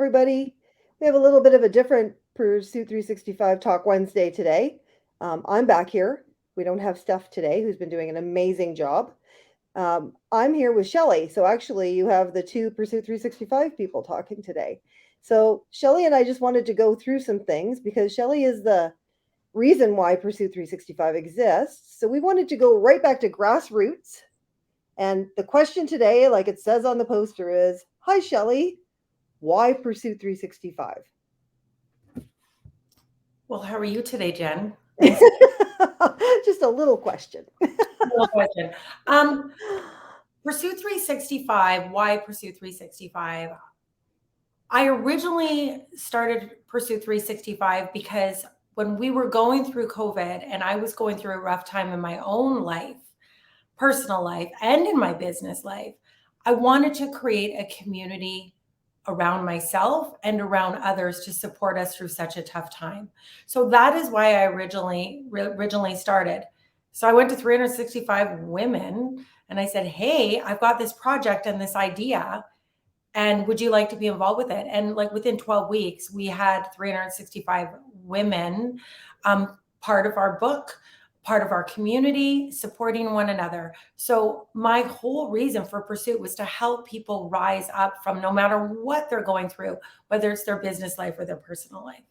everybody. We have a little bit of a different Pursuit 365 Talk Wednesday today. I'm back here. We don't have Steph today, who's been doing an amazing job. I'm here with Shelly. So actually, you have the two Pursuit 365 people talking today. So Shelly and I just wanted to go through some things because Shelly is the reason why Pursuit 365 exists. So we wanted to go right back to grassroots. And the question today, like it says on the poster, is, "Hi, Shelly. Why Pursuit 365?" Well, how are you today, Jen? Nice Just a little question. little question. Um, Pursue 365. Why Pursue 365? I originally started Pursue 365 because when we were going through COVID and I was going through a rough time in my own life, personal life, and in my business life, I wanted to create a community around myself and around others to support us through such a tough time. So that is why I originally started. So I went to 365 women and I said, "Hey, I've got this project and this idea, and would you like to be involved with it?" And like within 12 weeks, we had 365 women, part of our book, part of our community, supporting one another. So my whole reason for Pursuit was to help people rise up from no matter what they're going through, whether it's their business life or their personal life.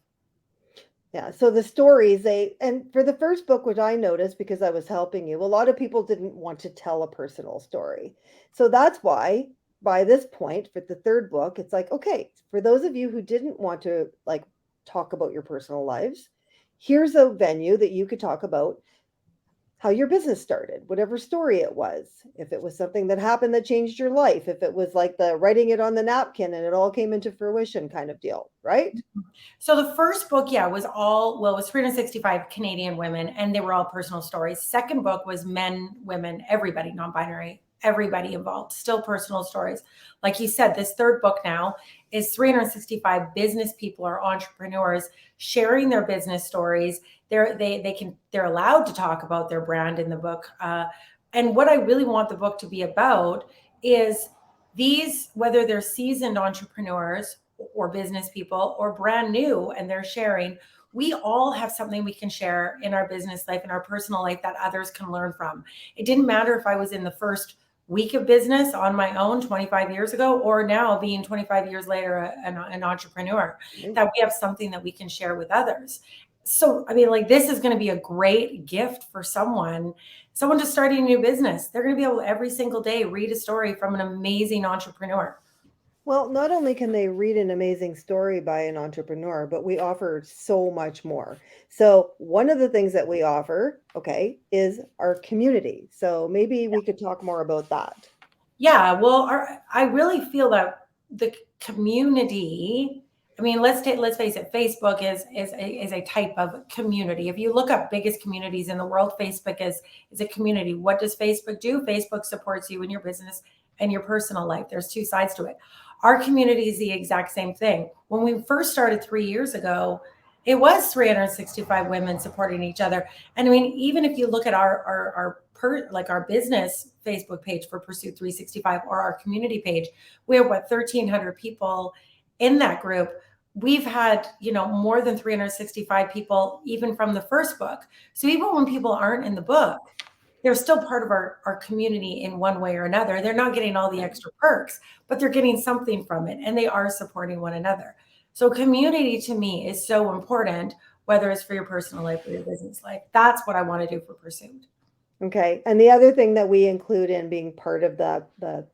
Yeah, so the stories and for the first book, which I noticed because I was helping you, a lot of people didn't want to tell a personal story. So that's why by this point for the third book, it's like, okay, for those of you who didn't want to like talk about your personal lives, here's a venue that you could talk about how your business started, whatever story it was. If it was something that happened that changed your life, if it was like the writing it on the napkin and it all came into fruition kind of deal, right? So the first book, yeah, was it was 365 Canadian women, and they were all personal stories. Second book was men, women, everybody, non-binary, everybody involved, still personal stories. Like you said, this third book now is 365 business people or entrepreneurs sharing their business stories. They're allowed to talk about their brand in the book. And what I really want the book to be about is these, whether they're seasoned entrepreneurs or business people or brand new and they're sharing, we all have something we can share in our business life and our personal life that others can learn from. It didn't matter if I was in the first week of business on my own 25 years ago or now being 25 years later an entrepreneur, that we have something that we can share with others. So I mean, like, this is going to be a great gift for someone just starting a new business. They're going to be able to every single day read a story from an amazing entrepreneur. Well, not only can they read an amazing story by an entrepreneur, but we offer so much more. So, one of the things that we offer, okay, is our community. So, maybe we could talk more about that. Yeah, well, I really feel that the community. I mean, let's face it. Facebook is a type of community. If you look up biggest communities in the world, Facebook is a community. What does Facebook do? Facebook supports you in your business and your personal life. There's two sides to it. Our community is the exact same thing. When we first started 3 years ago, it was 365 women supporting each other. And I mean, even if you look at our business Facebook page for Pursuit 365 or our community page, we have 1,300 people in that group. We've had, more than 365 people even from the first book. So even when people aren't in the book, they're still part of our community in one way or another. They're not getting all the extra perks, but they're getting something from it and they are supporting one another. So community to me is so important, whether it's for your personal life or your business life. That's what I want to do for Pursuit. Okay. And the other thing that we include in being part of the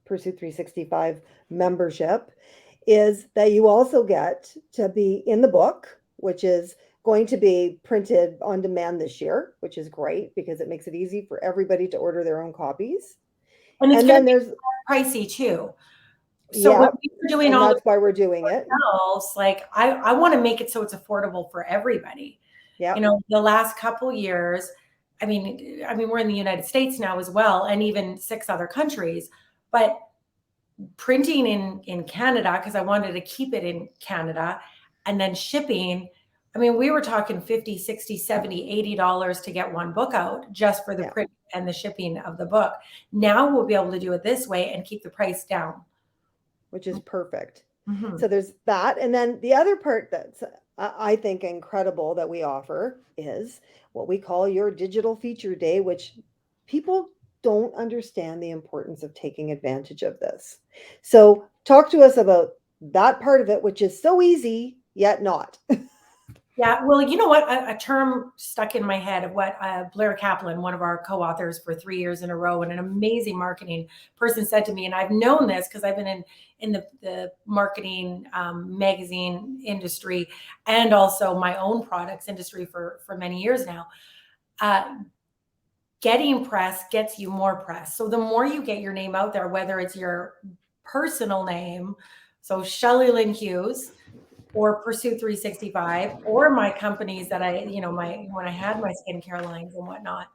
Pursuit 365 membership is that you also get to be in the book, which is going to be printed on demand this year, which is great because it makes it easy for everybody to order their own copies. And it's And going to then be there's, pricey too. So when yeah, we were doing and all the that's why we're doing it. else, like I want to make it so it's affordable for everybody. Yeah. The last couple years, I mean, we're in the United States now as well, and even 6 other countries, but printing in Canada, because I wanted to keep it in Canada, and then shipping. I mean, we were talking 50, 60, 70, $80 to get one book out just for the Yeah. print and the shipping of the book. Now we'll be able to do it this way and keep the price down. Which is perfect. Mhm. So there's that. And then the other part that's I think incredible that we offer is what we call your digital feature day, which people don't understand the importance of taking advantage of this. So talk to us about that part of it, which is so easy yet not. Yeah, well, you know what? A term stuck in my head of what Blair Kaplan, one of our co-authors for 3 years in a row, and an amazing marketing person, said to me, and I've known this because I've been in the marketing magazine industry and also my own products industry for many years now. Uh, Getting press gets you more press. So the more you get your name out there, whether it's your personal name, so Shelly Lynn Hughes, or Pursuit 365, or my companies that I, my when I had my skincare lines and whatnot.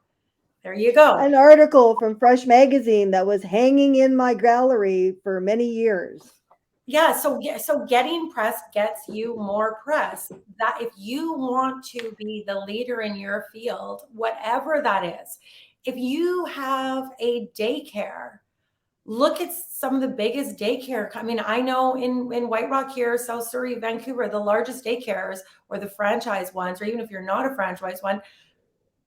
There you go. An article from Fresh Magazine that was hanging in my gallery for many years. Yeah, so getting press gets you more press. That if you want to be the leader in your field, whatever that is, if you have a daycare, look at some of the biggest daycare. I mean, I know in White Rock here, South Surrey, Vancouver, the largest daycares or the franchise ones, or even if you're not a franchise one,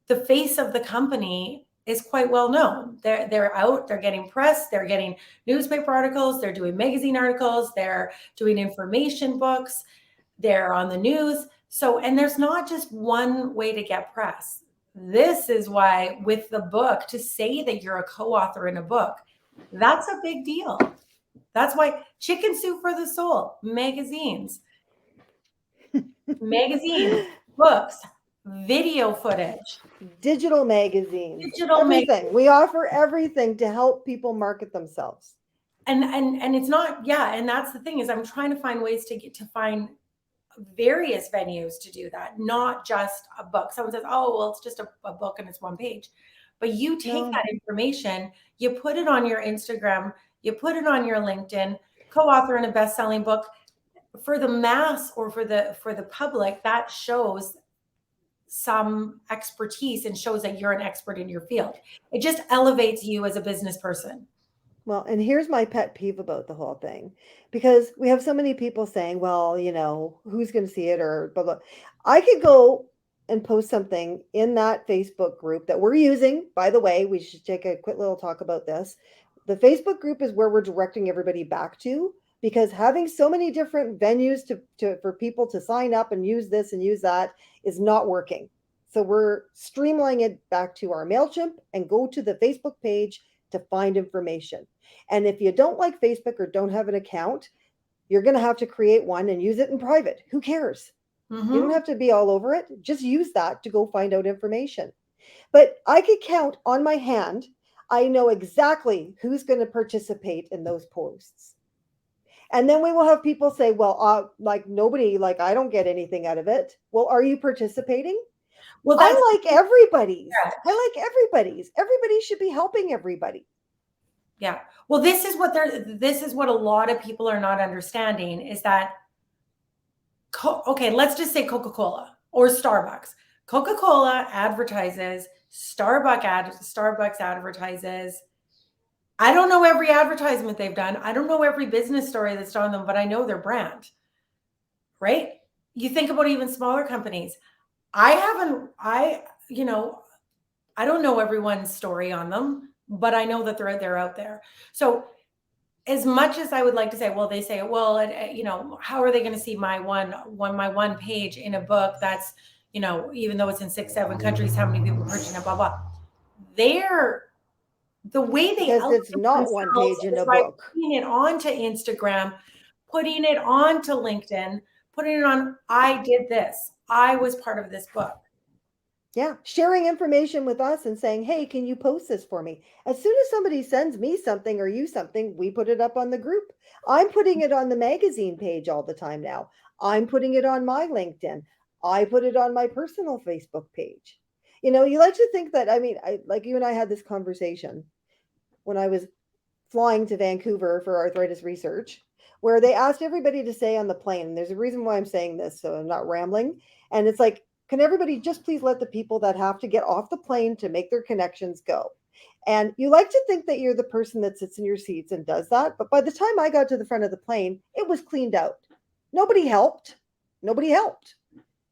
the face of the company is quite well known. They're out, they're getting press, they're getting newspaper articles, they're doing magazine articles, they're doing information books, they're on the news. So, and there's not just one way to get press. This is why with the book, to say that you're a co-author in a book, that's a big deal. That's why Chicken Soup for the Soul, magazines, books, video footage, Digital magazines, digital everything. We offer everything to help people market themselves. and it's not, yeah, and that's the thing, is I'm trying to find ways to get to find various venues to do that, not just a book. Someone says, oh well, it's just a book and it's one page, but you take No. that information, you put it on your Instagram, you put it on your LinkedIn, co-author in a best-selling book. For the mass or for the public, that shows some expertise and shows that you're an expert in your field. It just elevates you as a business person. Well, and here's my pet peeve about the whole thing, because we have so many people saying, well, who's going to see it or blah, blah. I could go and post something in that Facebook group that we're using. By the way, we should take a quick little talk about this. The Facebook group is where we're directing everybody back to, because having so many different venues for people to sign up and use this and use that is not working. So we're streamlining it back to our MailChimp and go to the Facebook page to find information. And if you don't like Facebook or don't have an account, you're going to have to create one and use it in private. Who cares? You don't Mm-hmm. have to be all over it. Just use that to go find out information. But I could count on my hand. I know exactly who's going to participate in those posts. And then we will have people say, well, like nobody, like I don't get anything out of it. Well, are you participating? Well, that's I like everybody's. I correct. like everybody's. Everybody should be helping everybody. Yeah. Well, this is what a lot of people are not understanding, is that okay, let's just say Coca-Cola or Starbucks. Coca-Cola advertises, Starbucks advertises. I don't know every advertisement they've done. I don't know every business story that's on them, but I know their brand, right? You think about even smaller companies. I haven't, I don't know everyone's story on them, but I know that they're out there. So as much as I would like to say, well, they say, well, how are they going to see my one page in a book that's, even though it's in 6, 7 countries, how many people purchase it, blah, blah. They're the way they Because elevate it's not one themselves page in is a by book. putting it onto Instagram, putting it onto LinkedIn, putting it on, I did this. I was part of this book. Yeah, sharing information with us and saying, hey, can you post this for me? As soon as somebody sends me something or you something, we put it up on the group. I'm putting it on the magazine page all the time now. I'm putting it on my LinkedIn. I put it on my personal Facebook page. You like to think that, I mean, like you and I had this conversation when I was flying to Vancouver for arthritis research, where they asked everybody to stay on the plane. And there's a reason why I'm saying this, so I'm not rambling. And it's like, can everybody just please let the people that have to get off the plane to make their connections go? And you like to think that you're the person that sits in your seats and does that. But by the time I got to the front of the plane, it was cleaned out. Nobody helped. Nobody helped.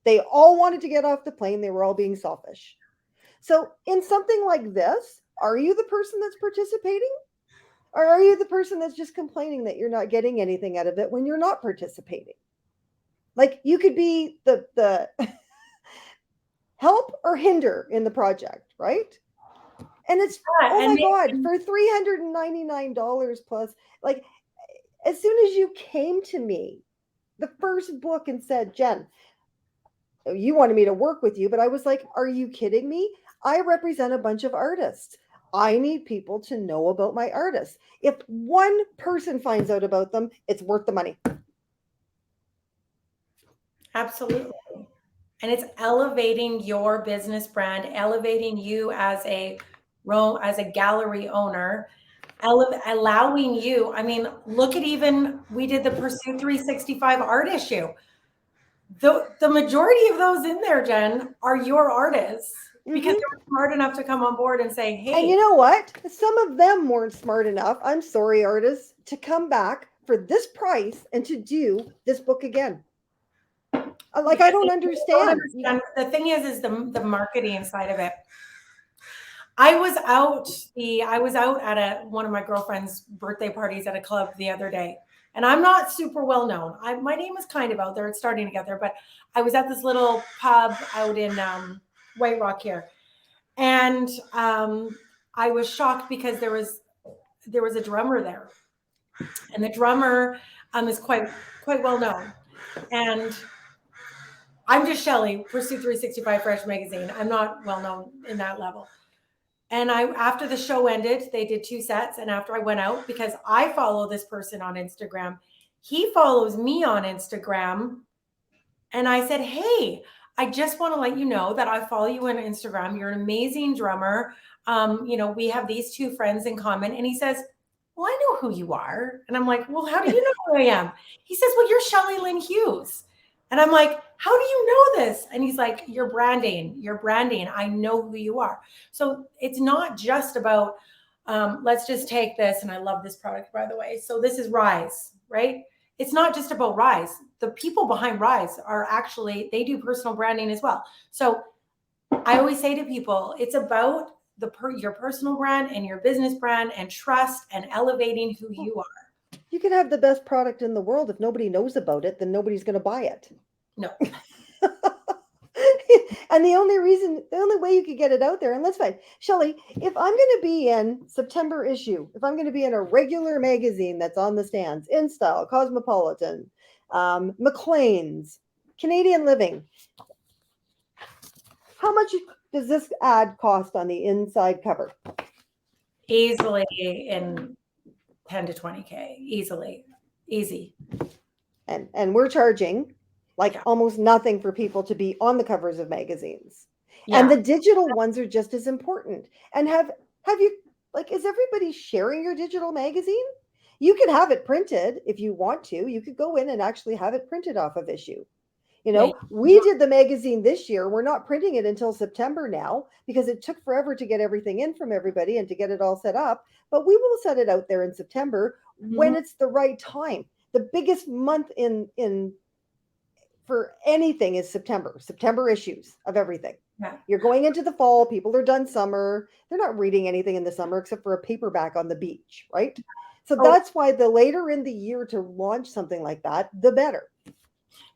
They all wanted to get off the plane. They were all being selfish. So, in something like this, are you the person that's participating? Or are you the person that's just complaining that you're not getting anything out of it when you're not participating? Like you could be the help or hinder in the project, right? And it's Yeah, oh and my god, for $399 plus, like as soon as you came to me, the first book and said, Jen, you wanted me to work with you, but I was like, are you kidding me? I represent a bunch of artists. I need people to know about my artists. If one person finds out about them, it's worth the money. absolutely. And it's elevating your business brand, elevating you as a gallery owner, allowing you. I mean, look at even we did the Pursue 365 art issue. The majority of those in there, Jen, are your artists because Mm-hmm. they were smart enough to come on board and say, And "Hey." you know what? Some of them weren't smart enough, I'm sorry, artists, to come back for this price and to do this book again. Like, I Because don't they don't understand. understand. The thing is the marketing side of it. I was out at one of my girlfriend's birthday parties at a club the other day. And I'm not super well known. My name is kind of out there. It's starting to get there, but I was at this little pub out in White Rock here. And I was shocked because there was a drummer there. And the drummer is quite well known. And I'm just Shelly, Pursue 365 Fresh Magazine. I'm not well known in that level. And after the show ended, they did 2 sets. And after I went out, because I follow this person on Instagram, he follows me on Instagram. And I said, "Hey, I just want to let you know that I follow you on Instagram. You're an amazing drummer. We have these 2 friends in common." And he says, "Well, I know who you are." And I'm like, "Well, how do you know who I am?" He says, "Well, you're Shelly Lynn Hughes." And I'm like, "How do you know this?" And he's like, You're branding. I know who you are." So it's not just about, let's just take this. And I love this product, by the way. So this is Rise, right? It's not just about Rise. The people behind Rise they do personal branding as well. So I always say to people, it's about your personal brand and your business brand and trust and elevating who you are. You can have the best product in the world. If nobody knows about it, then nobody's going to buy it. No. And the only way you could get it out there, and let's find, Shelly, if I'm going to be in September issue, if I'm going to be in a regular magazine that's on the stands, In Style, Cosmopolitan, Maclean's, Canadian Living, how much does this ad cost on the inside cover? Easily in 10 to 20K, easy. And we're charging like Yeah. almost nothing for people to be on the covers of magazines. Yeah. And the digital ones are just as important. And have you, like, is everybody sharing your digital magazine? You could have it printed if you want to. You could go in and actually have it printed off of issue. Yeah. We did the magazine this year. We're not printing it until September now because it took forever to get everything in from everybody and to get it all set up. But we will set it out there in September when it's the right time. The biggest month in for anything is September issues of everything. Yeah. You're going into the fall, people are done summer. They're not reading anything in the summer except for a paperback on the beach, right? So that's why the later in the year to launch something like that, the better.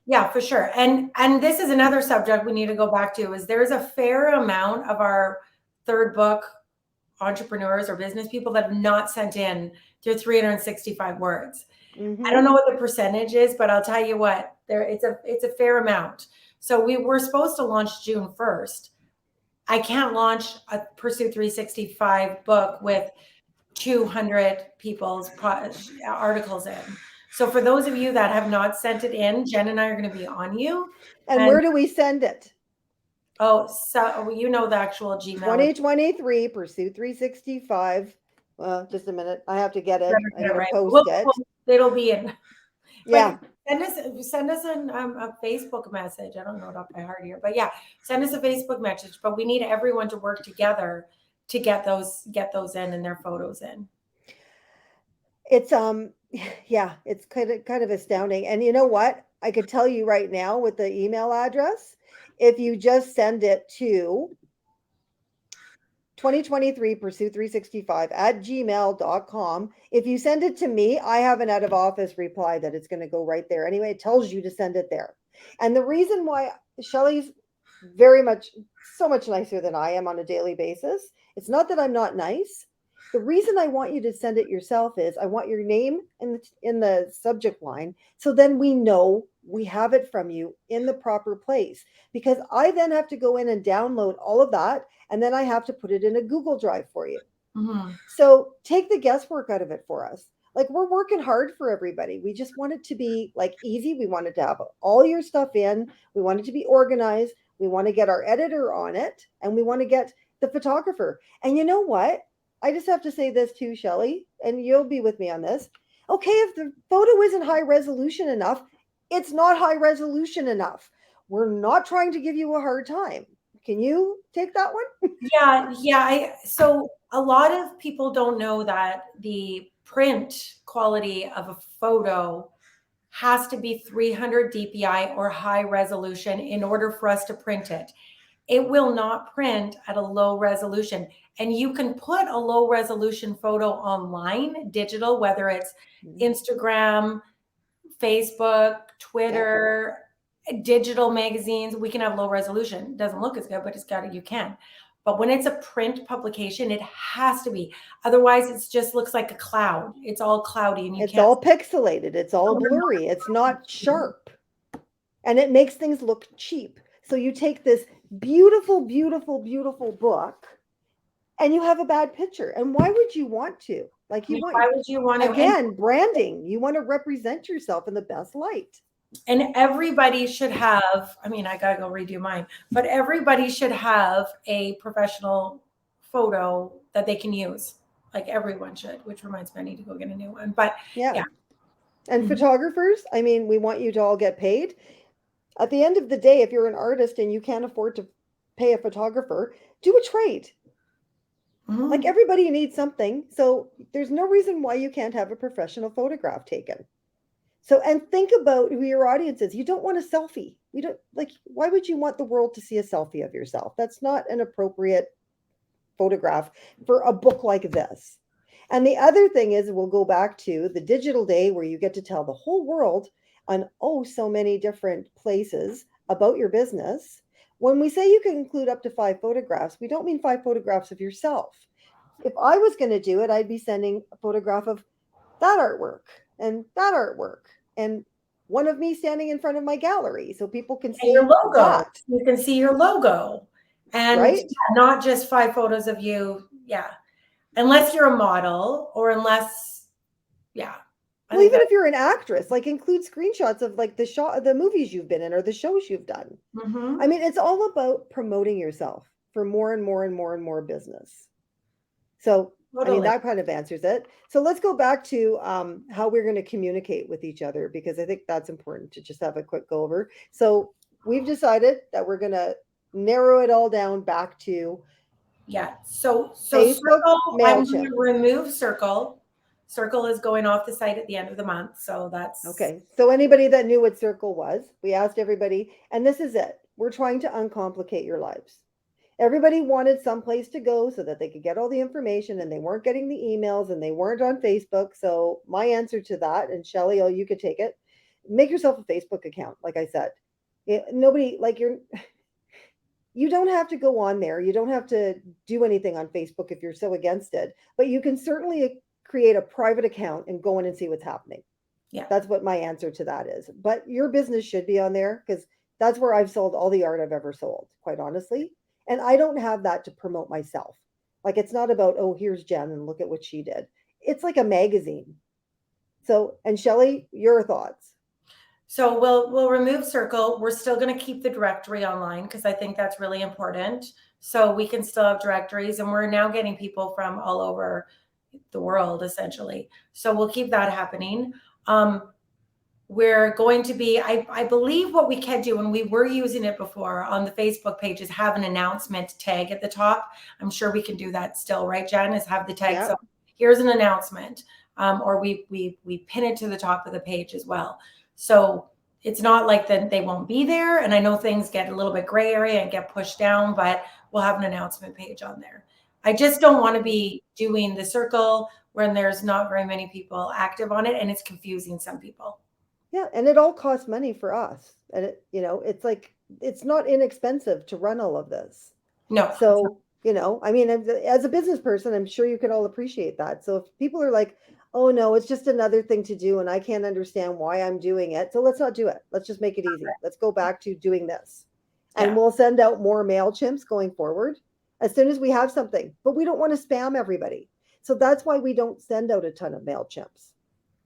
Yeah, for sure. And this is another subject we need to go back to is there's a fair amount of our third book entrepreneurs or business people that have not sent in their 365 words. Mm-hmm. I don't know what the percentage is, but I'll tell you what, it's a fair amount. So we were supposed to launch June 1st. I can't launch a Pursue 365 book with 200 people's articles in. So for those of you that have not sent it in, Jen and I are going to be on you. And where do we send it? Oh, so you know the actual Gmail. 2023 Pursue 365. Just a minute. I have to get it. I'm going to post it. It'll be in. Yeah. Send us a Facebook message. I don't know it off by heart here, but yeah, send us a Facebook message. But we need everyone to work together to get those in and their photos in. It's yeah, it's kind of astounding. And you know what? I could tell you right now with the email address, if you just send it to 2023 Pursuit 365 at gmail.com. If you send it to me, I have an out of office reply that it's going to go right there. Anyway, it tells you to send it there. And the reason why Shelly's very much, so much nicer than I am on a daily basis, it's not that I'm not nice. The reason I want you to send it yourself is I want your name in the subject line. So then we know we have it from you in the proper place, because I then have to go in and download all of that, and then I have to put it in a Google Drive for you. Mm-hmm. So take the guesswork out of it for us. Like, we're working hard for everybody. We just want it to be like easy. We wanted to have all your stuff in. We want it to be organized. We want to get our editor on it, and we want to get the photographer. And you know what? I just have to say this too, Shelly, and you'll be with me on this. Okay, if the photo isn't high resolution enough, it's not high resolution enough. We're not trying to give you a hard time. Can you take that one? Yeah. So a lot of people don't know that the print quality of a photo has to be 300 DPI or high resolution in order for us to print it. It will not print at a low resolution. And you can put a low resolution photo online, digital, whether it's Instagram, Facebook, Twitter, digital magazines. We can have low resolution. It doesn't look as good, but you can. But when it's a print publication, it has to be. Otherwise, it just looks like a cloud. It's all cloudy and you It's can't. all pixelated. It's all blurry. It's not sharp. And it makes things look cheap. So you take this beautiful, beautiful, beautiful book and you have a bad picture. And why would you want to? Like, you want, Why would you want to? again, branding. You want to represent yourself in the best light. And everybody should have, I mean, I got to go redo mine, but everybody should have a professional photo that they can use. Like everyone should, which reminds me, I need to go get a new one. But yeah. And photographers, I mean, we want you to all get paid. At the end of the day, if you're an artist and you can't afford to pay a photographer, do a trade. Like, everybody needs something. So there's no reason why you can't have a professional photograph taken. So, and think about who your audience is. You don't want a selfie. We don't, like, why would you want the world to see a selfie of yourself? That's not an appropriate photograph for a book like this. And the other thing is, we'll go back to the digital day where you get to tell the whole world on so many different places about your business. When we say you can include up to 5 photographs, we don't mean 5 photographs of yourself. If I was going to do it, I'd be sending a photograph of that artwork and that artwork and one of me standing in front of my gallery so people can see your logo. that. You can see your logo. And right? Not just 5 photos of you. Yeah. Unless you're a model or unless, yeah. Well, even if you're an actress, like, include screenshots of like the movies you've been in or the shows you've done. I mean, it's all about promoting yourself for more and more and more and more business. So, I mean, that kind of answers it. So let's go back to how we're going to communicate with each other, because I think that's important to just have a quick go over. So we've decided that we're going to narrow it all down back to So Facebook, Circle, I'm MailChimp. going to remove Circle. Circle is going off the site at the end of the month. So that's okay. So anybody that knew what Circle was, we asked everybody, and this is it. We're trying to uncomplicate your lives. Everybody wanted someplace to go so that they could get all the information, and they weren't getting the emails and they weren't on Facebook. So my answer to that, and Shelly, you could take it, make yourself a Facebook account. Like I said, nobody, like, you don't have to go on there. You don't have to do anything on Facebook if you're so against it, but you can certainly create a private account and go in and see what's happening. Yeah. That's what my answer to that is. But your business should be on there, because that's where I've sold all the art I've ever sold, quite honestly. And I don't have that to promote myself. Like, it's not about, oh, here's Jen and look at what she did. It's like a magazine. So, and Shelly, your thoughts? So we'll remove Circle. We're still going to keep the directory online because I think that's really important. So we can still have directories, and we're now getting people from all over the world, essentially. So we'll keep that happening. we're going to be, I believe what we can do, and we were using it before on the Facebook page, is have an announcement tag at the top. I'm sure we can do that still, right, Jen? Is have the tag. Yeah. So here's an announcement, or we pin it to the top of the page as well. So it's not like that they won't be there. And I know things get a little bit gray area and get pushed down, but we'll have an announcement page on there. I just don't want to be doing the circle when there's not very many people active on it, and it's confusing some people. Yeah, and it all costs money for us. And it's like it's not inexpensive to run all of this. No. So, I mean, as a business person, I'm sure you can all appreciate that. So if people are like, "Oh no, it's just another thing to do and I can't understand why I'm doing it." So let's not do it. Let's just make it easy. Let's go back to doing this. And Yeah. we'll send out more MailChimps going forward as soon as we have something. But we don't want to spam everybody. So that's why we don't send out a ton of MailChimps.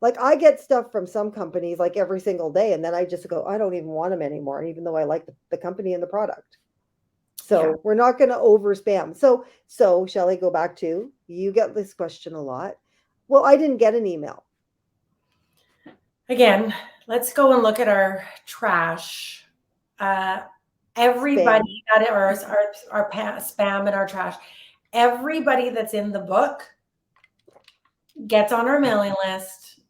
Like I get stuff from some companies like every single day, and then I just go, I don't even want them anymore, even though I like the company and the product. So Yeah. we're not going to over spam. So Shelly, go back to you get this question a lot. Well, I didn't get an email. Again, let's go and look at our trash. Spam. Everybody that our spam and our trash, everybody that's in the book gets on our mailing list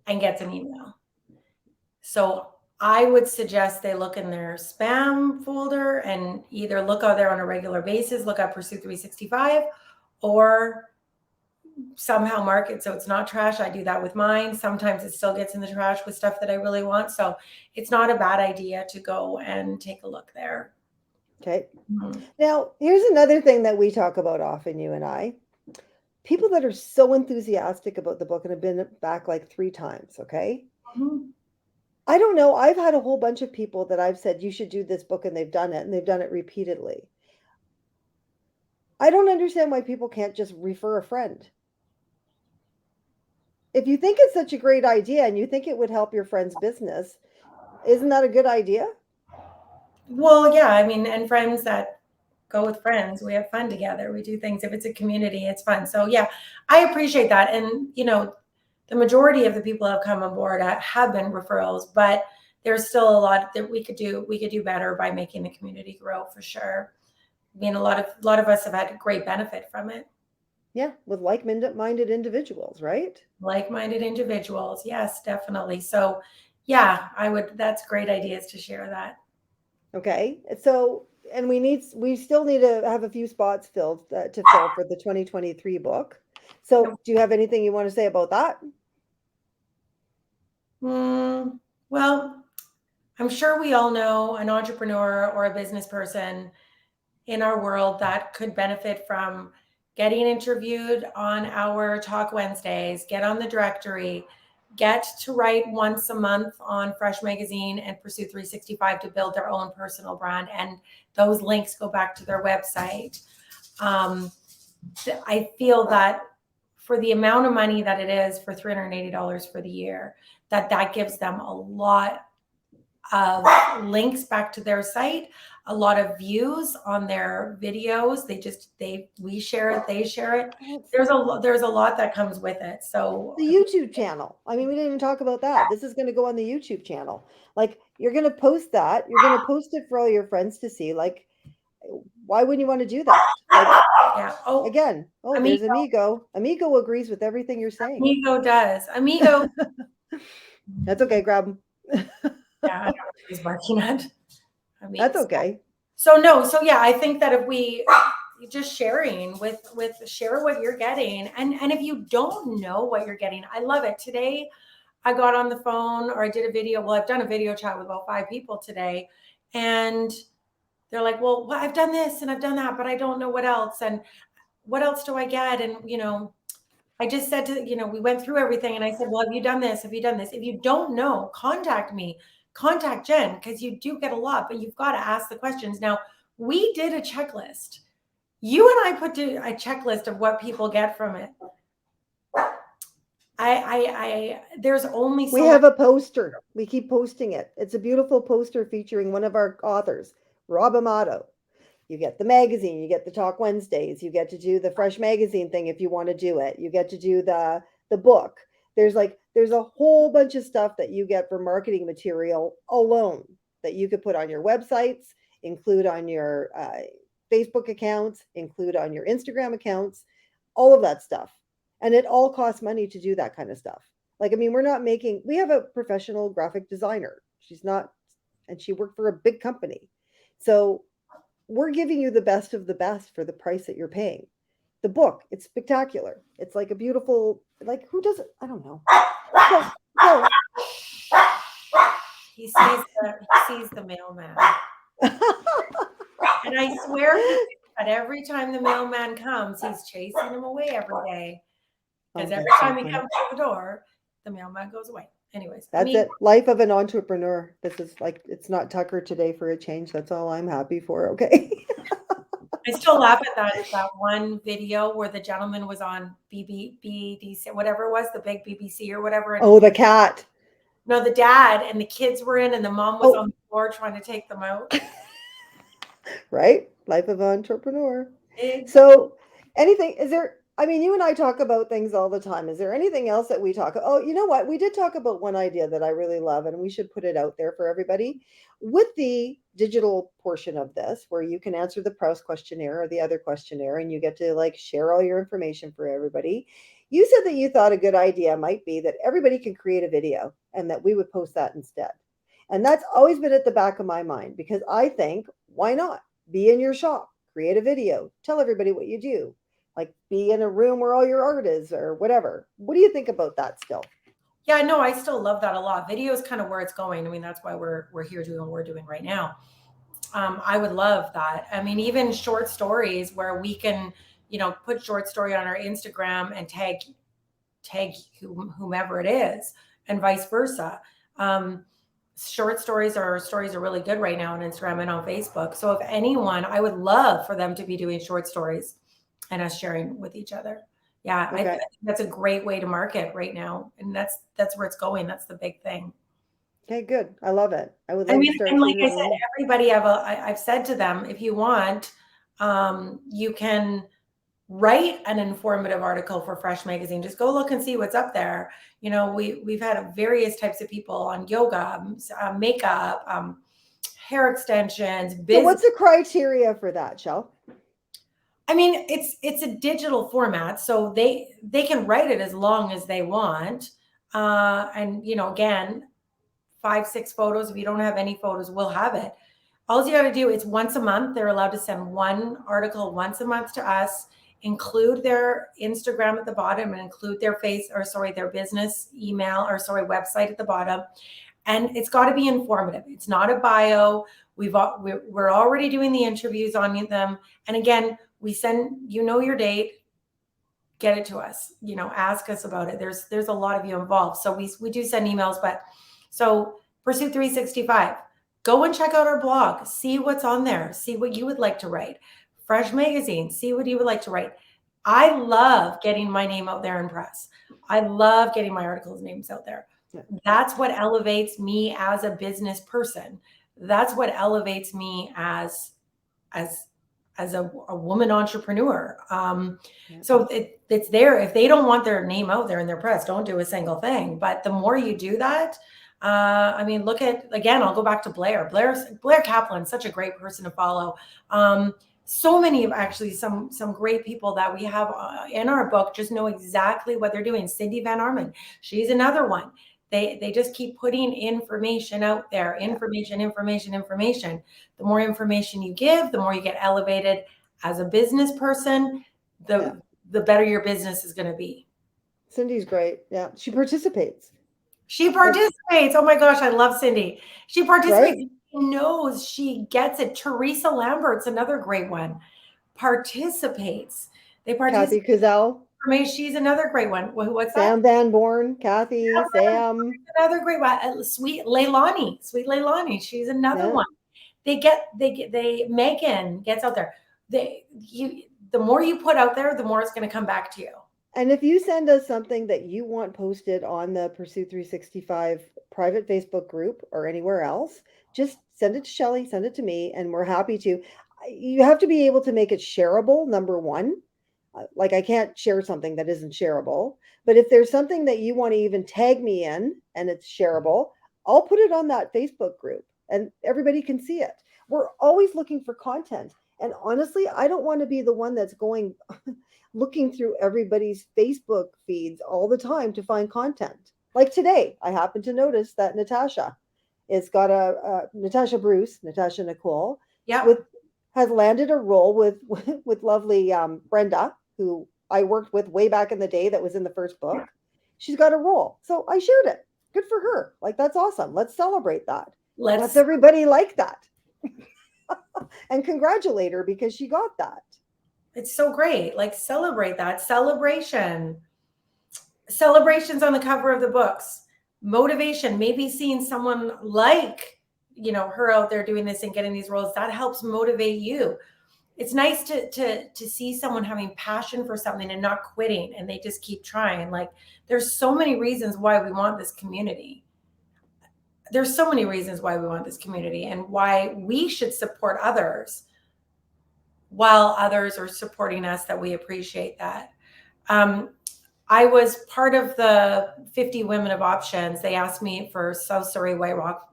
and gets an email. So I would suggest they look in their spam folder and either look out there on a regular basis, look up Pursue 365, or somehow mark it so it's not trash. I do that with mine. Sometimes it still gets in the trash with stuff that I really want. So it's not a bad idea to go and take a look there. Okay. Mm-hmm. Now, here's another thing that we talk about often, you and I. People that are so enthusiastic about the book and have been back like 3 times, okay? Mm-hmm. I don't know. I've had a whole bunch of people that I've said, you should do this book, and they've done it repeatedly. I don't understand why people can't just refer a friend. If you think it's such a great idea and you think it would help your friend's business, isn't that a good idea? Well, yeah, I mean, and friends that go with friends, we have fun together. We do things. If it's a community, it's fun. So yeah, I appreciate that. And the majority of the people that have come on board have been referrals, but there's still a lot that we could do. We could do better by making the community grow for sure. I mean, a lot of us have had great benefit from it. Yeah, with like-minded individuals, right? Like-minded individuals, yes, definitely. So, yeah, that's great ideas to share that. Okay, so and we still need to have a few spots filled to fill for the 2023 book. So, do you have anything you want to say about that? Well, I'm sure we all know an entrepreneur or a business person in our world that could benefit from getting interviewed on our Talk Wednesdays, get on the directory, get to write once a month on Fresh Magazine and Pursue 365 to build their own personal brand. And those links go back to their website. I feel that for the amount of money that it is for $380 for the year, that gives them a lot of links back to their site, a lot of views on their videos. We share it, they share it. There's a lot that comes with it. So the YouTube channel. I mean, we didn't even talk about that. This is going to go on the YouTube channel. Like you're going to post that. You're going to post it for all your friends to see. Like, why wouldn't you want to do that? Like, yeah. Again. There's Amigo. Amigo agrees with everything you're saying. Amigo does. Amigo. That's okay. Grab him. Yeah, I don't know what he's barking at. That's okay. So no. So yeah, I think that if we just sharing share what you're getting, and if you don't know what you're getting, I love it. Today, I got on the phone or I did a video. Well, I've done a video chat with about 5 people today, and they're like, well, I've done this and I've done that, but I don't know what else. And what else do I get? And, I just said to, we went through everything and I said, well, have you done this? Have you done this? If you don't know, contact me, contact Jen, because you do get a lot, but you've got to ask the questions. Now, we did a checklist. You and I put a checklist of what people get from it. There's only we have a poster. We keep posting it. It's a beautiful poster featuring one of our authors, Rob Amato. You get the magazine, you get the Talk Wednesdays, you get to do the Fresh Magazine thing if you want to do it. You get to do the book. There's there's a whole bunch of stuff that you get for marketing material alone that you could put on your websites, include on your Facebook accounts, include on your Instagram accounts, all of that stuff. And it all costs money to do that kind of stuff. Like, I mean, we have a professional graphic designer. She's not, and she worked for a big company. So we're giving you the best of the best for the price that you're paying. The book, it's spectacular. It's like a beautiful, like, who does it? I don't know. So, so. He sees the mailman. And I swear that every time the mailman comes, he's chasing him away every day. Because every time he comes to the door, the mailman goes away. Anyways, that's it. Life of an entrepreneur. This is like, it's not Tucker today for a change. That's all I'm happy for. Okay. I still laugh at that one video where the gentleman was on BBC, whatever it was, the big BBC or whatever. And oh, the cat. No, the dad and the kids were in, and the mom was on the floor trying to take them out. Right? Life of an entrepreneur. So anything, is there, I mean, you and I talk about things all the time. Is there anything else that we talk? Oh, you know what? We did talk about one idea that I really love, and we should put it out there for everybody. With the digital portion of this, where you can answer the Proust questionnaire or the other questionnaire, and you get to like share all your information for everybody. You said that you thought a good idea might be that everybody can create a video and that we would post that instead. And that's always been at the back of my mind because I think, why not? Be in your shop, create a video, tell everybody what you do. Like be in a room where all your art is or whatever. What do you think about that still? Yeah, no, I still love that a lot. Video is kind of where it's going. I mean, that's why we're here doing what we're doing right now. I would love that. I mean, even short stories where we can, put short story on our Instagram and tag whomever it is, and vice versa. Short stories are really good right now on Instagram and on Facebook. So if anyone, I would love for them to be doing short stories and us sharing with each other. Yeah, okay. I think that's a great way to market right now, and that's where it's going. That's the big thing. Okay, good. I love it. I would love to start. And like I said, everybody I've said to them, if you want, you can write an informative article for Fresh Magazine. Just go look and see what's up there. We've had various types of people on yoga, makeup, hair extensions. So what's the criteria for that, Shell? I mean, it's a digital format, so they can write it as long as they want. And again, 5-6 photos. If you don't have any photos, we'll have it. All you got to do is once a month. They're allowed to send one article once a month to us. Include their Instagram at the bottom and include their their business email website at the bottom. And it's got to be informative. It's not a bio. We're already doing the interviews on them. And again, we send, your date, get it to us, ask us about it. There's a lot of you involved. So we do send emails, but so Pursuit 365, go and check out our blog, see what's on there, see what you would like to write. Fresh Magazine, see what you would like to write. I love getting my name out there in press. I love getting my articles' names out there. That's what elevates me as a business person. That's what elevates me as a woman entrepreneur. So it's there. If they don't want their name out there in their press, don't do a single thing. But the more you do that, I mean, look at, again, I'll go back to Blair Kaplan, such a great person to follow. So many of actually some great people that we have in our book just know exactly what they're doing. Cindy Van Arman, she's another one. They just keep putting information out there, information. The more information you give, the more you get elevated as a business person, the better your business is going to be. Cindy's great. Yeah. She participates. Oh my gosh, I love Cindy. She participates. Right? She knows, she gets it. Teresa Lambert's another great one. Participates. They participate. Kathy Cazell. She's another great one. What's that? Sam Van Born, Kathy, Sam. Another great one. Sweet Leilani. She's another one. Megan gets out there. The more you put out there, the more it's going to come back to you. And if you send us something that you want posted on the Pursuit 365 private Facebook group or anywhere else, just send it to Shelly, send it to me, and we're happy to. You have to be able to make it shareable, number one. Like I can't share something that isn't shareable, but if there's something that you want to even tag me in and it's shareable, I'll put it on that Facebook group and everybody can see it. We're always looking for content. And honestly, I don't want to be the one that's going looking through everybody's Facebook feeds all the time to find content. Like today, I happened to notice that Natasha is got Natasha Bruce, Natasha Nicole, with Yep. has landed a role with lovely Brenda, who I worked with way back in the day. That was in the first book. She's got a role, so I shared it. Good for her. Like that's awesome. Let's celebrate that. Let's Let's, everybody like that and congratulate her because she got that. it's so great. Like celebrate that celebration. Celebrations on the cover of the books, motivation, maybe seeing someone like, her out there doing this and getting these roles, that helps motivate you. It's nice to see someone having passion for something and not quitting and they just keep trying. Like there's so many reasons why we want this community. There's so many reasons why we want this community and why we should support others while others are supporting us, that we appreciate that. I was part of the 50 Women of Options. They asked me for South Surrey, White Rock,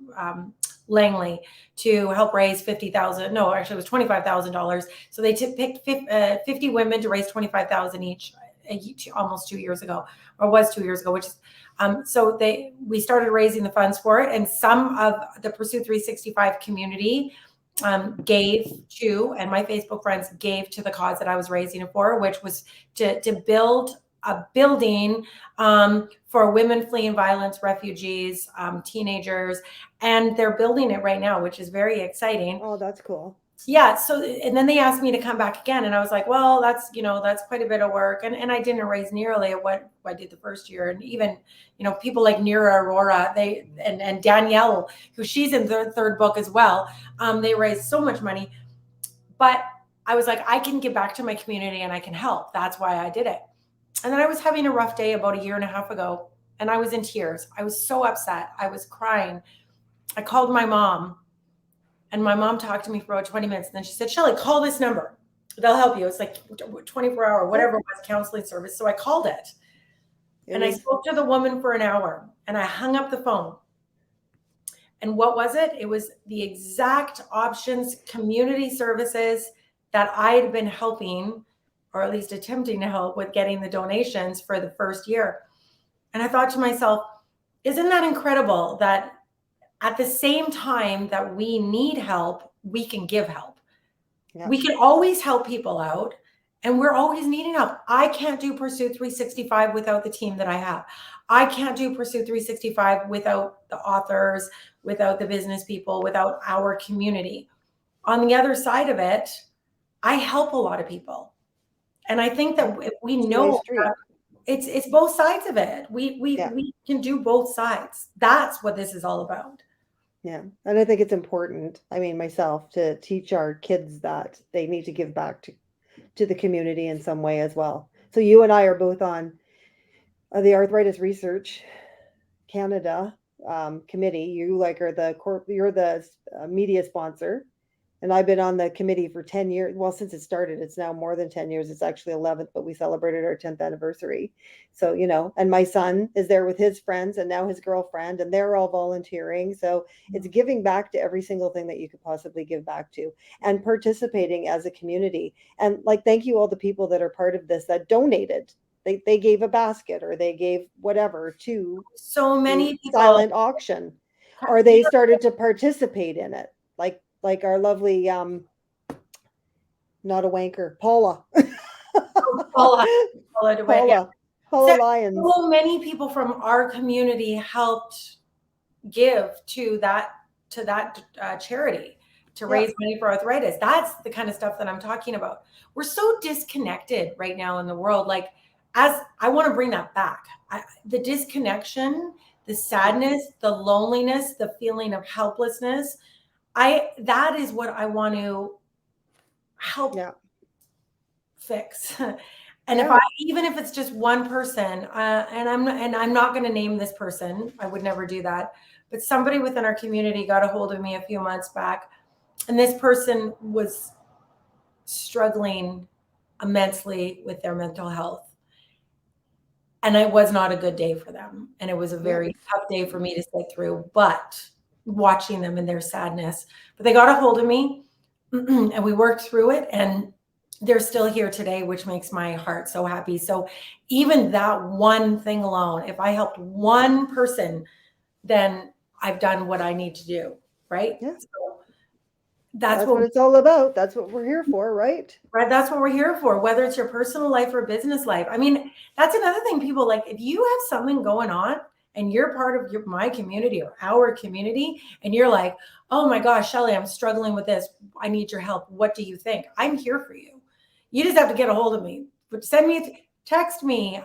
Langley to help raise 50,000. No, actually it was $25,000. So they picked 50 women to raise 25,000 each, almost 2 years ago, or was 2 years ago, which is, so we started raising the funds for it. And some of the Pursue 365 community gave to, and my Facebook friends gave to the cause that I was raising it for, which was to build a building for women fleeing violence, refugees, teenagers, and they're building it right now, which is very exciting. Oh, that's cool. Yeah. So, and then they asked me to come back again, and I was like, well, that's quite a bit of work, and I didn't raise nearly what I did the first year, and even people like Nira Aurora, and Danielle, who she's in the third book as well, they raised so much money, but I was like, I can give back to my community and I can help. That's why I did it. And then I was having a rough day about a year and a half ago, and I was in tears. I was so upset. I was crying. I called my mom, and my mom talked to me for about 20 minutes. And then she said, Shelly, call this number. They'll help you. It's like 24-hour, whatever it was, counseling service. So I called it. And I spoke to the woman for an hour, and I hung up the phone. And what was it? It was the exact options, community services that I had been helping, or at least attempting to help with getting the donations for the first year. And I thought to myself, isn't that incredible that at the same time that we need help, we can give help. Yeah. We can always help people out, and we're always needing help. I can't do Pursue 365 without the team that I have. I can't do Pursue 365 without the authors, without the business people, without our community. On the other side of it, I help a lot of people. And I think that if we know it's both sides of it, we can do both sides. That's what this is all about. Yeah. And I think it's important, I mean, myself, to teach our kids that they need to give back to the community in some way as well. So you and I are both on the Arthritis Research Canada committee. You you're the media sponsor, and I've been on the committee for 10 years. Well, since it started, it's now more than 10 years. It's actually 11th, but we celebrated our 10th anniversary. So, and my son is there with his friends and now his girlfriend, and they're all volunteering. So it's giving back to every single thing that you could possibly give back to, and participating as a community. And thank you all the people that are part of this that donated. They gave a basket, or they gave whatever to so many people silent auction, or they started to participate in it. Like our lovely, not a wanker, Paula. Paula Lyons. So many people from our community helped give to that charity to raise money for arthritis. That's the kind of stuff that I'm talking about. We're so disconnected right now in the world. Like, as I want to bring that back, the disconnection, the sadness, the loneliness, the feeling of helplessness. That is what I want to help fix. And even if it's just one person, and I'm not going to name this person, I would never do that, but somebody within our community got a hold of me a few months back, and this person was struggling immensely with their mental health. And it was not a good day for them. And it was a Yep. very tough day for me to sit through, but watching them in their sadness. But they got a hold of me and we worked through it. And they're still here today, which makes my heart so happy. So even that one thing alone, if I helped one person, then I've done what I need to do, right? Yeah. So that's That's what what it's all about. That's what we're here for, right? right, that's what we're here for, whether it's your personal life or business life. I mean, that's another thing people like. If you have something going on and you're part of my community or our community, and you're like, oh my gosh, Shelly, I'm struggling with this. I need your help. What do you think? I'm here for you. You just have to get a hold of me. Send me, text me,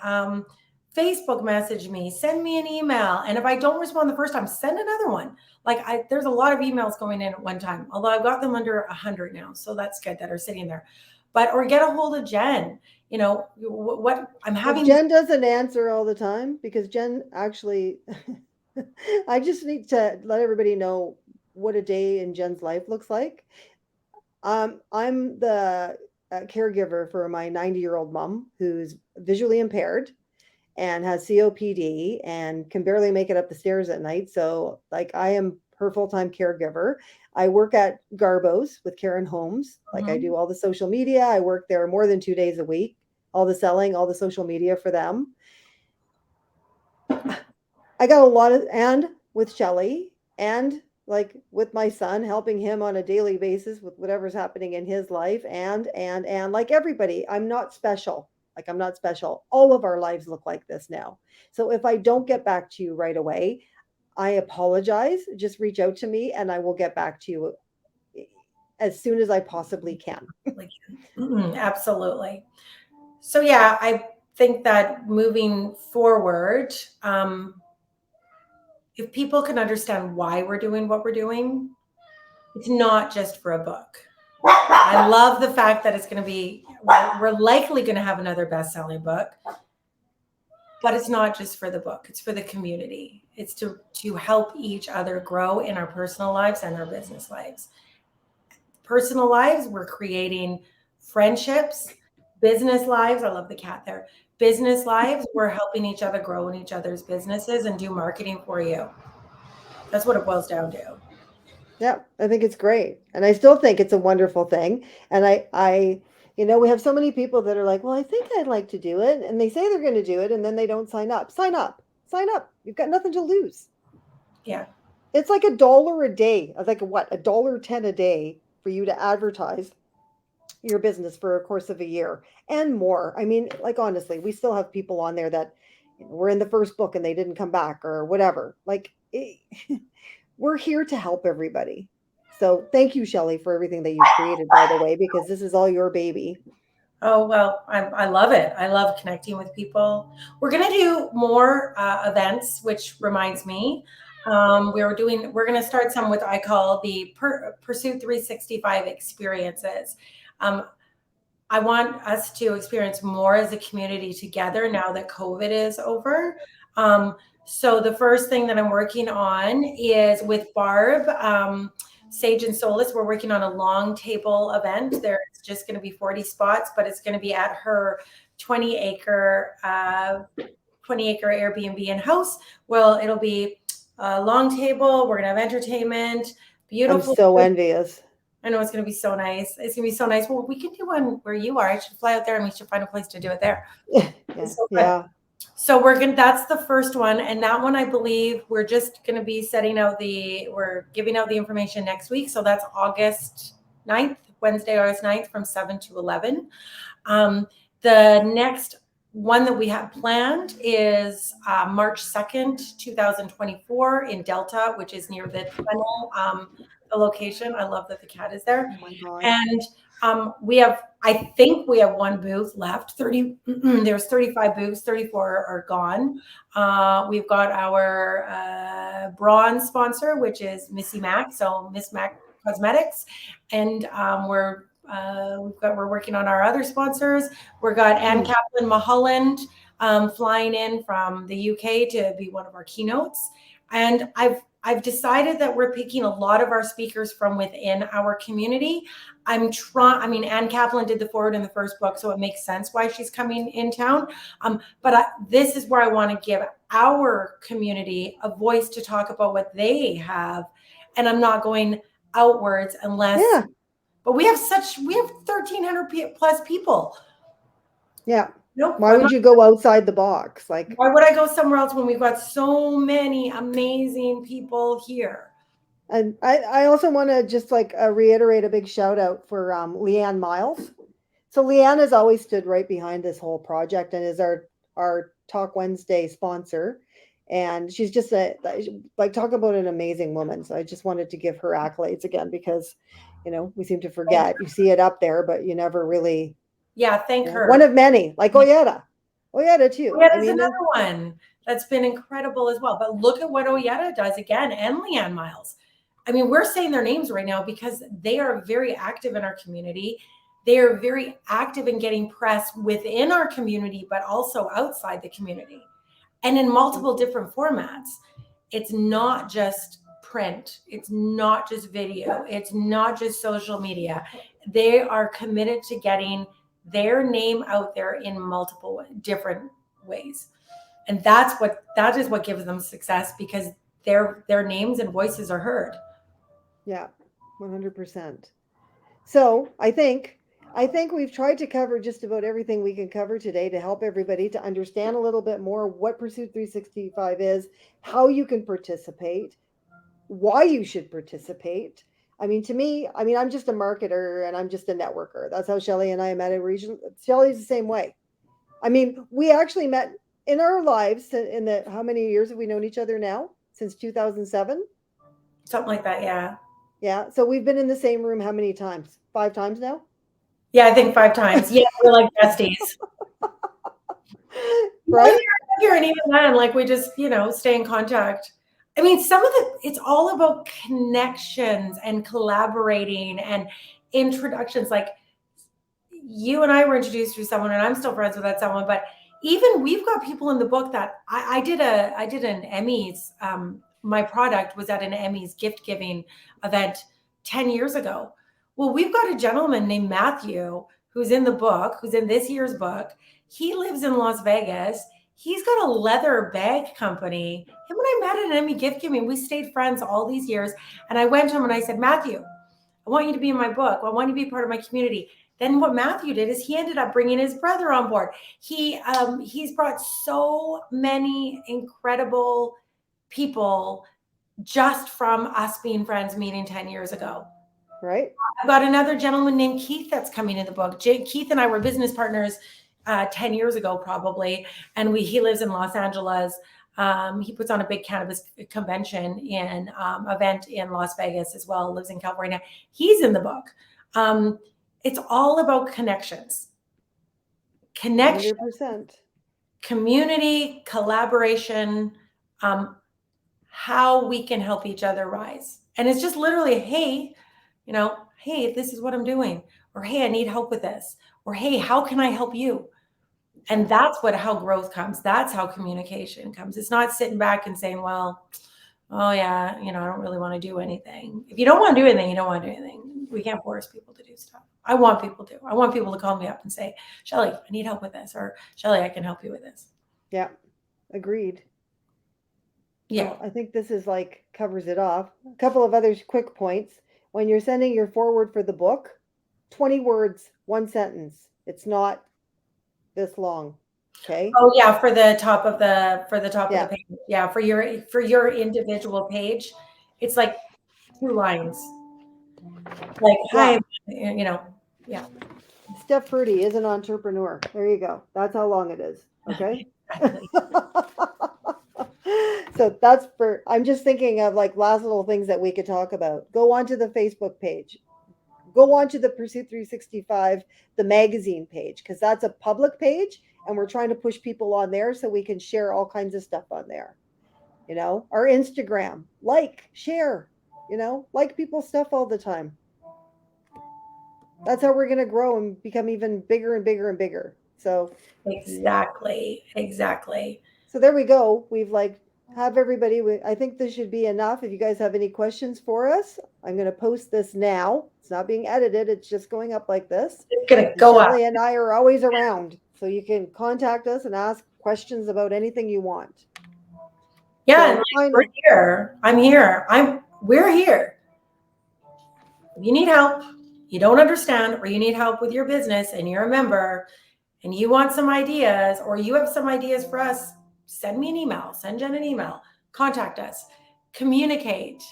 Facebook message me, send me an email. And if I don't respond the first time, send another one. Like there's a lot of emails going in at one time, although I've got them under 100 now. So that's good that are sitting there. But, or get a hold of Jen, what I'm Well, having. Jen doesn't answer all the time because Jen actually, I just need to let everybody know what a day in Jen's life looks like. I'm the caregiver for my 90-year-old mom who's visually impaired and has COPD and can barely make it up the stairs at night. So, like, I am her full time caregiver. I work at Garbo's with Karen Holmes. Like, I do all the social media. I work there more than 2 days a week, all the selling, all the social media for them. I got a lot of, and with Shelly and like with my son, helping him on a daily basis with whatever's happening in his life. And like everybody, I'm not special. Like, I'm not special. All of our lives look like this now. So if I don't get back to you right away, I apologize. Just reach out to me and I will get back to you as soon as I possibly can. Absolutely. So yeah, I think that moving forward, if people can understand why we're doing what we're doing, it's not just for a book. I love the fact that it's going to be, we're likely going to have another best-selling book, but it's not just for the book. It's for the community. It's to help each other grow in our personal lives and our business lives. Personal lives, we're creating friendships. Business lives, I love the cat there. Business lives, we're helping each other grow in each other's businesses and do marketing for you. That's what it boils down to. Yeah, I think it's great. And I still think it's a wonderful thing. And we have so many people that are like, well, I think I'd like to do it. And they say they're going to do it and then they don't sign up. Sign up. Sign up. You've got nothing to lose. Yeah. It's like $1 a day. It's like what, $1.10 a day for you to advertise your business for a course of a year and more. I mean, like, honestly, we still have people on there that were in the first book and they didn't come back or whatever. We're here to help everybody. So thank you, Shelly, for everything that you've created, by the way, because this is all your baby. Oh, well, I love it. I love connecting with people. We're going to do more events, which reminds me, we're going to start some with, I call the Pursuit 365 experiences. I want us to experience more as a community together now that COVID is over. So the first thing that I'm working on is with Barb, Sage and Solace. We're working on a long table event. There's just going to be 40 spots, but it's going to be at her 20-acre Airbnb and house. Well, it'll be a long table. We're going to have entertainment. Beautiful. I'm so envious. I know it's going to be so nice. It's going to be so nice. Well, we can do one where you are. I should fly out there and we should find a place to do it there. Yeah. So that's the first one. And that one, I believe we're just going to be we're giving out the information next week. So that's August 9th, Wednesday, August 9th from 7 to 11. The next one that we have planned is March 2nd, 2024 in Delta, which is near the tunnel, the location. I love that the cat is there. Oh my God. And I think we have one booth left. There's 35 booths, 34 are gone. We've got our bronze sponsor, which is Missy Mac, so Miss Mac Cosmetics, and we're working on our other sponsors. We've got Anne Kaplan Mulholland flying in from the UK to be one of our keynotes. And I've decided that we're picking a lot of our speakers from within our community. I mean, Ann Kaplan did the forward in the first book, so it makes sense why she's coming in town. This is where I want to give our community a voice to talk about what they have. And I'm not going outwards unless, Yeah. but we have 1,300 plus people. Yeah. Nope. Why would you go outside the box? Like, why would I go somewhere else when we've got so many amazing people here? and I also want to just like reiterate a big shout out for Leanne Miles. So Leanne has always stood right behind this whole project and is our Talk Wednesday sponsor. And she's just like, talk about an amazing woman. So I just wanted to give her accolades again because, we seem to forget. You see it up there, but you never really. Yeah, thank her. One of many, like Oyeta too. Oyeta's another one that's been incredible as well. But look at what Oyeta does again, and Leanne Miles. I mean, we're saying their names right now because they are very active in our community. They are very active in getting press within our community, but also outside the community, and in multiple different formats. It's not just print. It's not just video. It's not just social media. They are committed to getting their name out there in multiple different ways. And that is what gives them success, because their names and voices are heard. Yeah, 100%. So I think we've tried to cover just about everything we can cover today to help everybody to understand a little bit more what Pursuit 365 is, how you can participate, why you should participate. I mean, to me, I'm just a marketer and I'm just a networker. That's how Shelly and I met at Region. Shelly's the same way. I mean, we actually met in our lives in the, how many years have we known each other now? Since 2007? Something like that, yeah. Yeah. So we've been in the same room how many times? 5 times now? Yeah, I think 5 times. Yeah, we're like besties. Right? Here, and even then, like, we just, stay in contact. I mean, it's all about connections and collaborating and introductions. Like, you and I were introduced to someone, and I'm still friends with that someone. But even we've got people in the book that I did an Emmys. My product was at an Emmys gift giving event 10 years ago. Well, we've got a gentleman named Matthew who's in the book, who's in this year's book. He lives in Las Vegas. He's got a leather bag company. Him and I met at an Emmy gift giving. We stayed friends all these years. And I went to him and I said, Matthew, I want you to be in my book. I want you to be part of my community. Then what Matthew did is he ended up bringing his brother on board. He's brought so many incredible people just from us being friends, meeting 10 years ago. Right. I've got another gentleman named Keith that's coming in the book. Keith and I were business partners 10 years ago, probably. And he lives in Los Angeles. He puts on a big cannabis convention event in Las Vegas as well, lives in California. He's in the book. It's all about connections. 100%. Community, collaboration, how we can help each other rise. And it's just literally, hey, hey, this is what I'm doing. Or, hey, I need help with this. Or, hey, how can I help you? And that's how growth comes. That's how communication comes. It's not sitting back and saying, well, oh yeah, I don't really want to do anything. If you don't want to do anything, you don't want to do anything. We can't force people to do stuff. I want people to call me up and say, Shelly, I need help with this. Or, Shelly, I can help you with this. Yeah, agreed. Yeah. So I think this is covers it off. A couple of other quick points. When you're sending your forward for the book, 20 words, 1 sentence. It's not this long. Okay. Oh yeah, for the top of the Yeah. of the page. Yeah, for your individual page, it's like 2 lines. Like, hi, yeah. Steph Purdy is an entrepreneur. There you go. That's how long it is. Okay. Exactly. So I'm just thinking of last little things that we could talk about. Go onto the Facebook page. Go onto the Pursuit 365, the magazine page, because that's a public page and we're trying to push people on there so we can share all kinds of stuff on there. Our Instagram, share, like people's stuff all the time. That's how we're going to grow and become even bigger and bigger and bigger. So exactly. So there we go. We've have everybody, I think this should be enough. If you guys have any questions for us, I'm going to post this now. It's not being edited. It's just going up like this. It's gonna And go up. Shelly and I are always around. So you can contact us and ask questions about anything you want. Yeah, So and like, we're here. I'm here. We're here. If you need help, you don't understand, or you need help with your business and you're a member and you want some ideas, or you have some ideas for us, send me an email, send Jen an email, contact us, communicate,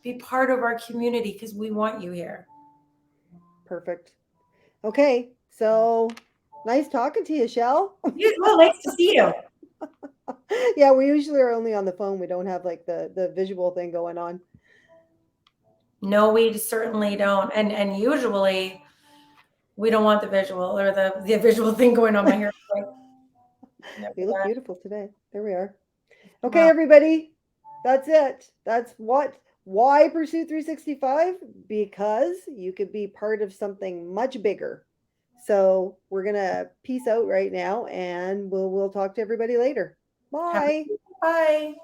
be part of our community because we want you here. Perfect. Okay. So nice talking to you, Shell. Well, nice to see you. Yeah, we usually are only on the phone. We don't have like the visual thing going on. No, we certainly don't. And usually we don't want the visual or the visual thing going on my hair. You look beautiful today. There we are. Okay, Well, everybody. That's it. That's why Pursue 365? Because you could be part of something much bigger. So we're gonna peace out right now and we'll talk to everybody later. Bye. bye.